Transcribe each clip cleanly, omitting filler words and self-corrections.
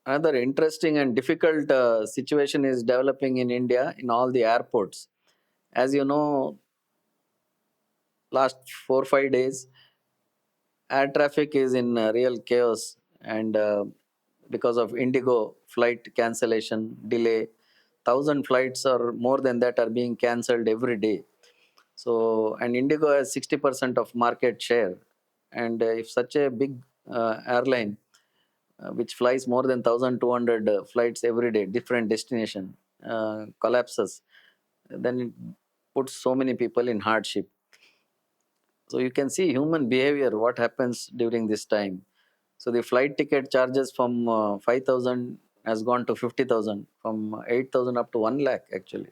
Another interesting and difficult situation is developing in India in all the airports. As you know, last 4 5 days, air traffic is in real chaos, and because of Indigo flight cancellation delay, 1,000 flights or more than that are being cancelled every day. So, and Indigo has 60% of market share, and if such a big airline which flies more than 1,200 flights every day, different destination, collapses, then it puts so many people in hardship. So you can see human behavior, what happens during this time. So the flight ticket charges from 5,000 has gone to 50,000, from 8,000 up to 1 lakh actually.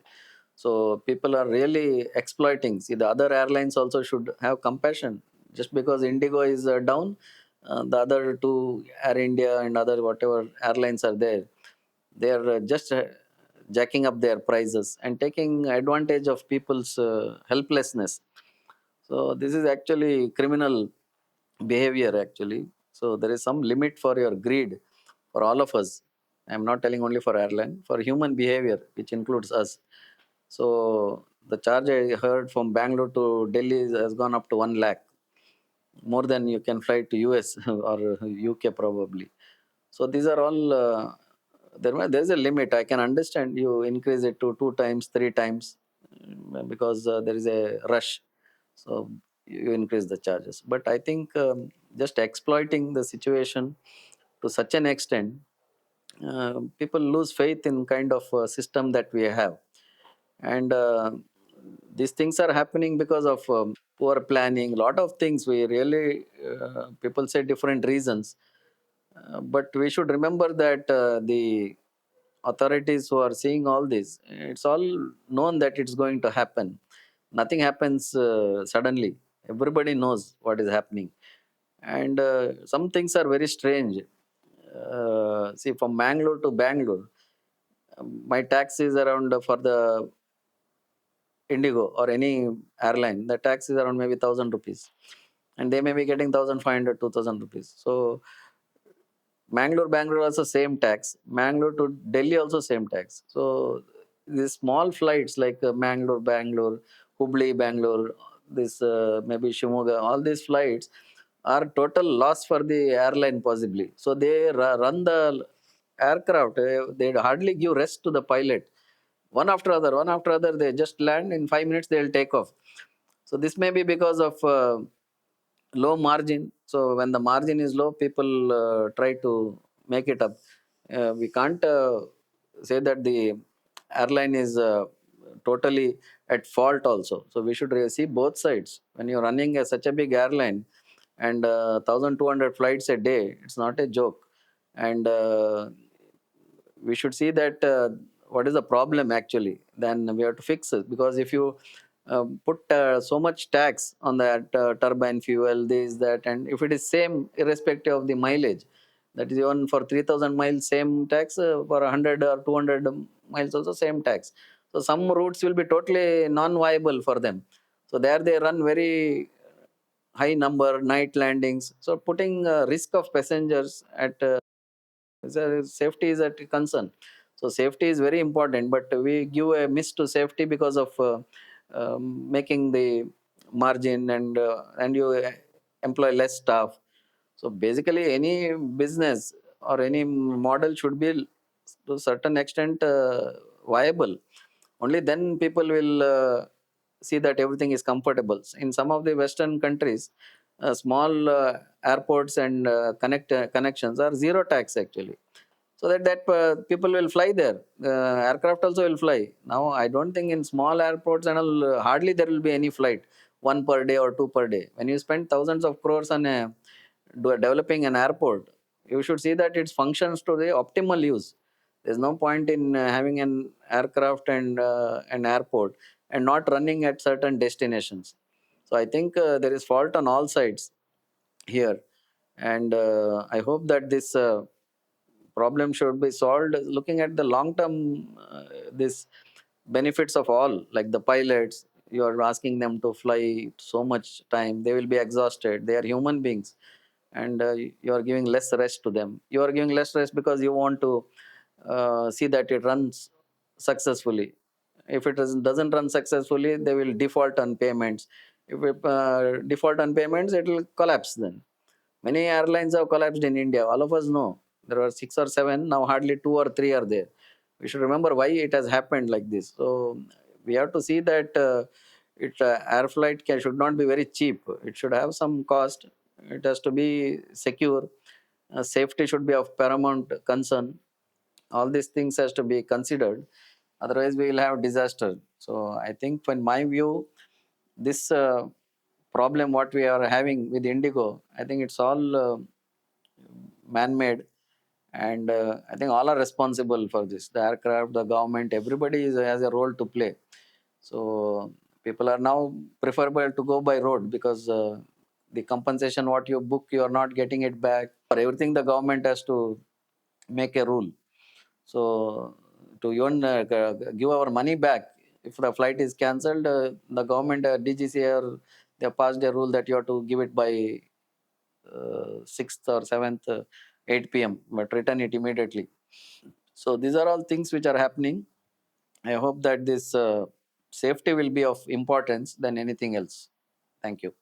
So people are really exploiting. See, the other airlines also should have compassion. Just because Indigo is down, the other two, Air India and other whatever airlines are there, they are just jacking up their prices and taking advantage of people's helplessness. So this is actually criminal behavior actually. So there is some limit for your greed for all of us. I'm not telling only for airline, for human behavior, which includes us. So the charge I heard from Bangalore to Delhi has gone up to 1 lakh, more than you can fly to US or UK probably. So these are all there's a limit. I can understand you increase it to 2 times, 3 times, because there is a rush. So you increase the charges. But I think just exploiting the situation to such an extent, people lose faith in kind of system that we have. And these things are happening because of poor planning, lot of things. We really people say different reasons, but we should remember that the authorities who are seeing all this, it's all known that it's going to happen. Nothing happens suddenly. Everybody knows what is happening. And some things are very strange. See, from Mangalore to Bangalore, my tax is around for the Indigo or any airline, the tax is around maybe 1,000 rupees. And they may be getting 1,500, 2,000 rupees. So Bangalore also same tax. Mangalore to Delhi also same tax. So these small flights like Bangalore, Hubli, Bangalore, this maybe Shimoga, all these flights are total loss for the airline possibly. So they run the aircraft. They hardly give rest to the pilot. One after other, they just land in 5 minutes. They'll take off. So this may be because of low margin. So when the margin is low, people try to make it up. We can't say that the airline is totally at fault also. So we should see both sides. When you're running such a big airline and 1,200 flights a day, it's not a joke. And we should see that what is the problem actually. Then we have to fix it, because if you put so much tax on that turbine fuel, this, that, and if it is same irrespective of the mileage, that is even for 3,000 miles same tax, for 100 or 200 miles also same tax. So some routes will be totally non-viable for them. So there they run very high number night landings. So putting risk of passengers at safety is at concern. So safety is very important, but we give a miss to safety because of making the margin, and you employ less staff. So basically, any business or any model should be to a certain extent viable. Only then people will see that everything is comfortable. In some of the Western countries, small airports and connections are zero tax actually, so that people will fly there. Aircraft also will fly. Now, I don't think in small airports and all, hardly there will be any flight, one per day or two per day. When you spend thousands of crores on developing an airport, you should see that it functions to the optimal use. There's no point in having an aircraft and an airport and not running at certain destinations. So I think there is fault on all sides here, and I hope that this problem should be solved looking at the long term, this benefits of all, like the pilots. You are asking them to fly so much time, they will be exhausted, they are human beings. and you are giving less rest to them. You are giving less rest because you want to see that it runs successfully. If it doesn't run successfully, they will default on payments. If it default on payments, it will collapse then. Many airlines have collapsed in India. All of us know there were six or seven. Now hardly two or three are there. We should remember why it has happened like this. So we have to see that air flight should not be very cheap. It should have some cost. It has to be secure. Safety should be of paramount concern. All these things has to be considered. Otherwise, we will have disaster. So I think, in my view, this problem what we are having with Indigo, I think it's all man-made, and I think all are responsible for this. The aircraft, the government, everybody has a role to play. So people are now preferable to go by road because the compensation what you book, you are not getting it back. For everything, the government has to make a rule. So to even give our money back, if the flight is cancelled, the government, DGCA, they have passed a rule that you have to give it by 6th or 7th, 8 p.m., but return it immediately. So these are all things which are happening. I hope that this safety will be of importance than anything else. Thank you.